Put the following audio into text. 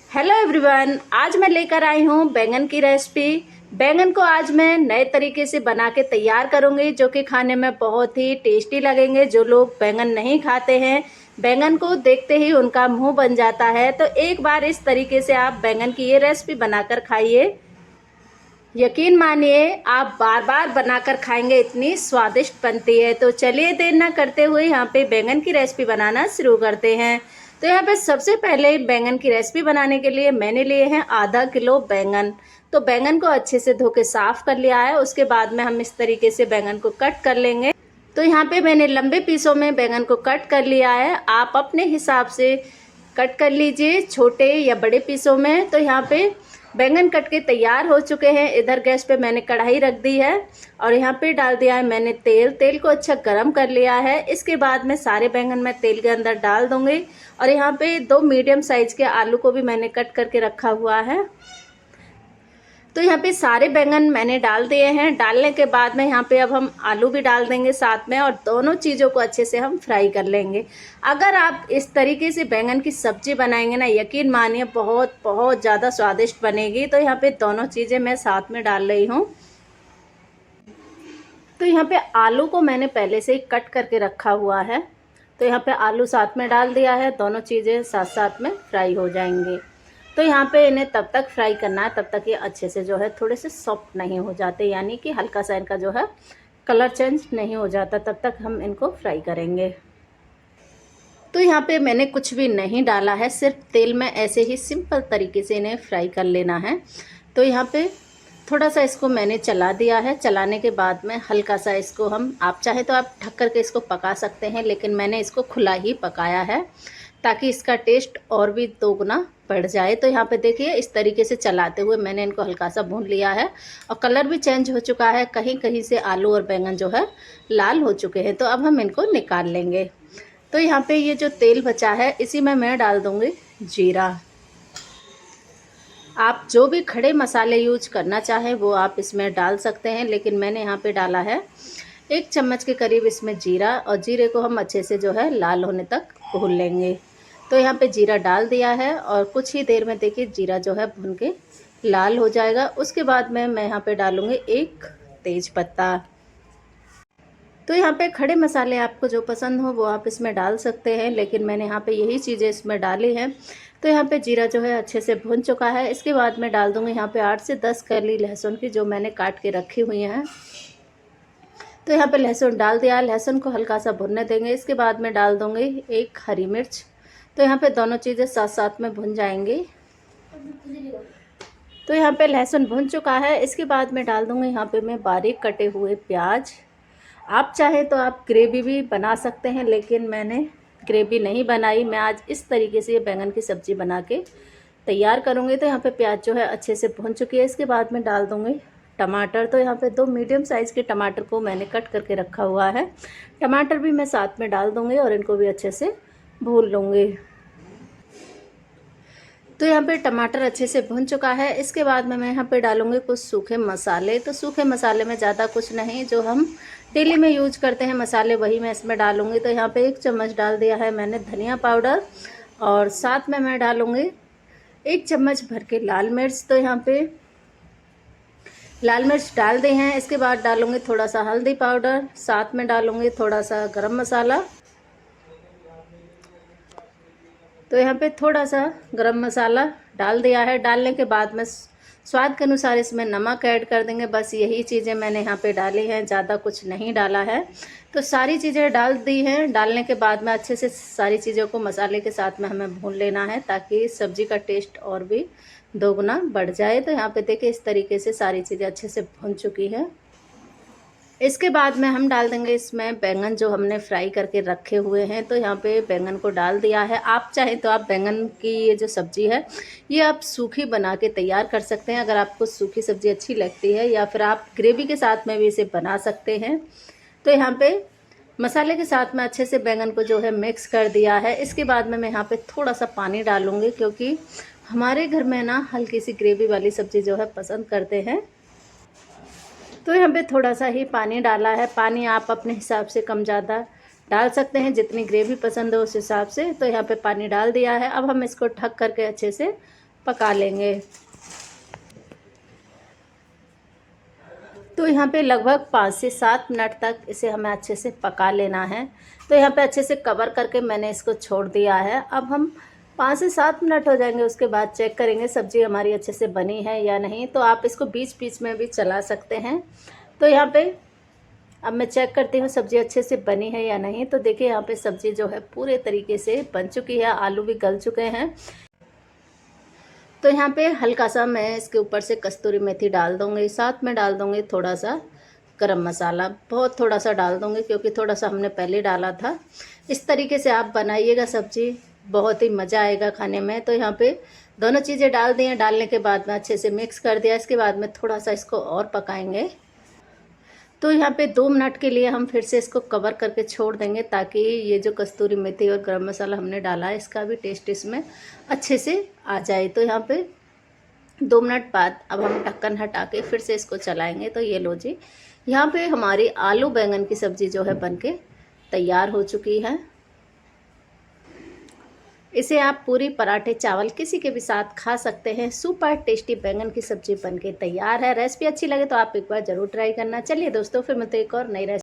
Hello everyone, आज मैं लेकर आई हूँ बैंगन की रेसिपी। बैंगन को आज मैं नए तरीके से बना के तैयार करूँगी, जो कि खाने में बहुत ही टेस्टी लगेंगे। जो लोग बैंगन नहीं खाते हैं, बैंगन को देखते ही उनका मुंह बन जाता है। तो एक बार इस तरीके से आप बैंगन की ये रेसिपी बनाकर खाइए, यकीन मानिए आप बार बार बनाकर खाएंगे, इतनी स्वादिष्ट बनती है। तो चलिए देर ना करते हुए यहाँ पे बैंगन की रेसिपी बनाना शुरू करते हैं। तो यहाँ पे सबसे पहले बैंगन की रेसिपी बनाने के लिए मैंने लिए हैं आधा किलो बैंगन। तो बैंगन को अच्छे से धो के साफ कर लिया है। उसके बाद में हम इस तरीके से बैंगन को कट कर लेंगे। तो यहाँ पे मैंने लंबे पीसों में बैंगन को कट कर लिया है। आप अपने हिसाब से कट कर लीजिए, छोटे या बड़े पीसों में। तो यहाँ पे बैंगन कट के तैयार हो चुके हैं। इधर गैस पे मैंने कढ़ाई रख दी है और यहाँ पे डाल दिया है मैंने तेल। तेल को अच्छा गरम कर लिया है। इसके बाद में सारे बैंगन मैं तेल के अंदर डाल दूंगी। और यहाँ पे 2 मीडियम साइज के आलू को भी मैंने कट करके रखा हुआ है। तो यहाँ पे सारे बैंगन मैंने डाल दिए हैं। डालने के बाद में यहाँ पे अब हम आलू भी डाल देंगे साथ में, और दोनों चीज़ों को अच्छे से हम फ्राई कर लेंगे। अगर आप इस तरीके से बैंगन की सब्जी बनाएंगे ना, यकीन मानिए बहुत बहुत ज़्यादा स्वादिष्ट बनेगी। तो यहाँ पे दोनों चीज़ें मैं साथ में डाल रही हूँ। तो यहाँ पे आलू को मैंने पहले से ही कट करके रखा हुआ है। तो यहाँ पे आलू साथ में डाल दिया है। दोनों चीज़ें साथ साथ में फ्राई हो जाएंगे। तो यहाँ पे इन्हें तब तक फ्राई करना है, तब तक ये अच्छे से जो है थोड़े से सॉफ्ट नहीं हो जाते, यानी कि हल्का सा इनका जो है कलर चेंज नहीं हो जाता, तब तक हम इनको फ्राई करेंगे। तो यहाँ पे मैंने कुछ भी नहीं डाला है, सिर्फ तेल में ऐसे ही सिंपल तरीके से इन्हें फ्राई कर लेना है। तो यहाँ पे थोड़ा सा इसको मैंने चला दिया है। चलाने के बाद में हल्का सा इसको आप चाहे तो आप ढक करके इसको पका सकते हैं, लेकिन मैंने इसको खुला ही पकाया है ताकि इसका टेस्ट और भी दोगुना बढ़ जाए। तो यहाँ पे देखिए इस तरीके से चलाते हुए मैंने इनको हल्का सा भून लिया है और कलर भी चेंज हो चुका है। कहीं कहीं से आलू और बैंगन जो है लाल हो चुके हैं। तो अब हम इनको निकाल लेंगे। तो यहाँ पे ये जो तेल बचा है, इसी में मैं डाल दूँगी जीरा। आप जो भी खड़े मसाले यूज करना चाहें वो आप इसमें डाल सकते हैं, लेकिन मैंने यहाँ पे डाला है 1 चम्मच के करीब इसमें जीरा। और जीरे को हम अच्छे से जो है लाल होने तक भून लेंगे। तो यहाँ पे जीरा डाल दिया है और कुछ ही देर में देखिए जीरा जो है भून के लाल हो जाएगा। उसके बाद में मैं यहाँ पे डालूँगी 1 तेज पत्ता। तो यहाँ पे खड़े मसाले आपको जो पसंद हो वो आप इसमें डाल सकते हैं, लेकिन मैंने यहाँ पे यही चीज़ें इसमें डाली हैं। तो यहाँ पे जीरा जो है अच्छे से भुन चुका है। इसके बाद मैं डाल दूँगी यहाँ पे 8 से 10 कली लहसुन की, जो मैंने काट के रखी हुई हैं। तो यहाँ पे लहसुन डाल दिया। लहसुन को हल्का सा भुनने देंगे। इसके बाद मैं डाल दूँगी 1 हरी मिर्च। तो यहाँ पे दोनों चीज़ें साथ साथ में भुन जाएंगी। तो यहाँ पे लहसुन भुन चुका है। इसके बाद मैं डाल दूँगी यहाँ पे मैं बारीक कटे हुए प्याज। आप चाहें तो आप ग्रेवी भी बना सकते हैं, लेकिन मैंने ग्रेवी नहीं बनाई। मैं आज इस तरीके से ये बैंगन की सब्ज़ी बना के तैयार करूँगी। तो यहाँ पे प्याज जो है अच्छे से भुन चुकी है। इसके बाद मैं डाल दूँगी टमाटर। तो यहाँ पे 2 मीडियम साइज़ के टमाटर को मैंने कट करके रखा हुआ है। टमाटर भी मैं साथ में डाल दूँगी और इनको भी अच्छे से भून लूँगी। तो यहाँ पे टमाटर अच्छे से भुन चुका है। इसके बाद में मैं यहाँ पे डालूँगी कुछ सूखे मसाले। तो सूखे मसाले में ज़्यादा कुछ नहीं, जो हम डेली में यूज करते हैं मसाले, वही मैं इसमें डालूँगी। तो यहाँ पे 1 चम्मच डाल दिया है मैंने धनिया पाउडर, और साथ में मैं डालूँगी 1 चम्मच भर के लाल मिर्च। तो यहाँ पे लाल मिर्च डाल दी हैं। इसके बाद डालूँगी थोड़ा सा हल्दी पाउडर, साथ में डालूँगी थोड़ा सा गरम मसाला। तो यहाँ पे थोड़ा सा गरम मसाला डाल दिया है। डालने के बाद में स्वाद के अनुसार इसमें नमक ऐड कर देंगे। बस यही चीज़ें मैंने यहाँ पे डाली हैं, ज़्यादा कुछ नहीं डाला है। तो सारी चीज़ें डाल दी हैं। डालने के बाद में अच्छे से सारी चीज़ों को मसाले के साथ में हमें भून लेना है, ताकि सब्ज़ी का टेस्ट और भी दोगुना बढ़ जाए। तो यहाँ पे देखिए इस तरीके से सारी चीज़ें अच्छे से भून चुकी है। इसके बाद में हम डाल देंगे इसमें बैंगन जो हमने फ्राई करके रखे हुए हैं। तो यहाँ पे बैंगन को डाल दिया है। आप चाहें तो आप बैंगन की ये जो सब्ज़ी है ये आप सूखी बना के तैयार कर सकते हैं, अगर आपको सूखी सब्ज़ी अच्छी लगती है, या फिर आप ग्रेवी के साथ में भी इसे बना सकते हैं। तो यहाँ पे मसाले के साथ में अच्छे से बैंगन को जो है मिक्स कर दिया है। इसके बाद में मैं यहाँ पे थोड़ा सा पानी डालूँगी, क्योंकि हमारे घर में ना हल्की सी ग्रेवी वाली सब्ज़ी जो है पसंद करते हैं। तो यहाँ पे थोड़ा सा ही पानी डाला है। पानी आप अपने हिसाब से कम ज़्यादा डाल सकते हैं, जितनी ग्रेवी पसंद हो उस हिसाब से। तो यहाँ पे पानी डाल दिया है। अब हम इसको ढक करके अच्छे से पका लेंगे। तो यहाँ पे लगभग 5 से 7 मिनट तक इसे हमें अच्छे से पका लेना है। तो यहाँ पे अच्छे से कवर करके मैंने इसको छोड़ दिया है। अब हम 5 से 7 मिनट हो जाएंगे, उसके बाद चेक करेंगे सब्ज़ी हमारी अच्छे से बनी है या नहीं। तो आप इसको बीच बीच में भी चला सकते हैं। तो यहाँ पे अब मैं चेक करती हूँ सब्ज़ी अच्छे से बनी है या नहीं। तो देखिए यहाँ पे सब्ज़ी जो है पूरे तरीके से बन चुकी है, आलू भी गल चुके हैं। तो यहाँ पे हल्का सा मैं इसके ऊपर से कस्तूरी मेथी डाल दूँगी, साथ में डाल दूँगी थोड़ा सा गरम मसाला, बहुत थोड़ा सा डाल दूँगी क्योंकि थोड़ा सा हमने पहले डाला था। इस तरीके से आप बनाइएगा सब्ज़ी, बहुत ही मज़ा आएगा खाने में। तो यहाँ पे दोनों चीज़ें डाल दी हैं, डालने के बाद में अच्छे से मिक्स कर दिया। इसके बाद में थोड़ा सा इसको और पकाएंगे। तो यहाँ पे 2 मिनट के लिए हम फिर से इसको कवर करके छोड़ देंगे ताकि ये जो कस्तूरी मेथी और गरम मसाला हमने डाला है इसका भी टेस्ट इसमें अच्छे से आ जाए। तो यहाँ पे 2 मिनट बाद अब हम ढक्कन हटा के फिर से इसको चलाएंगे। तो ये लो जी, यहाँ पे हमारी आलू बैंगन की सब्ज़ी जो है बनके तैयार हो चुकी है। इसे आप पूरी, पराठे, चावल किसी के भी साथ खा सकते हैं। सुपर टेस्टी बैंगन की सब्ज़ी बनके तैयार है। रेसिपी अच्छी लगे तो आप एक बार ज़रूर ट्राई करना। चलिए दोस्तों, फिर मिलते हैं एक और नई रेसिपी।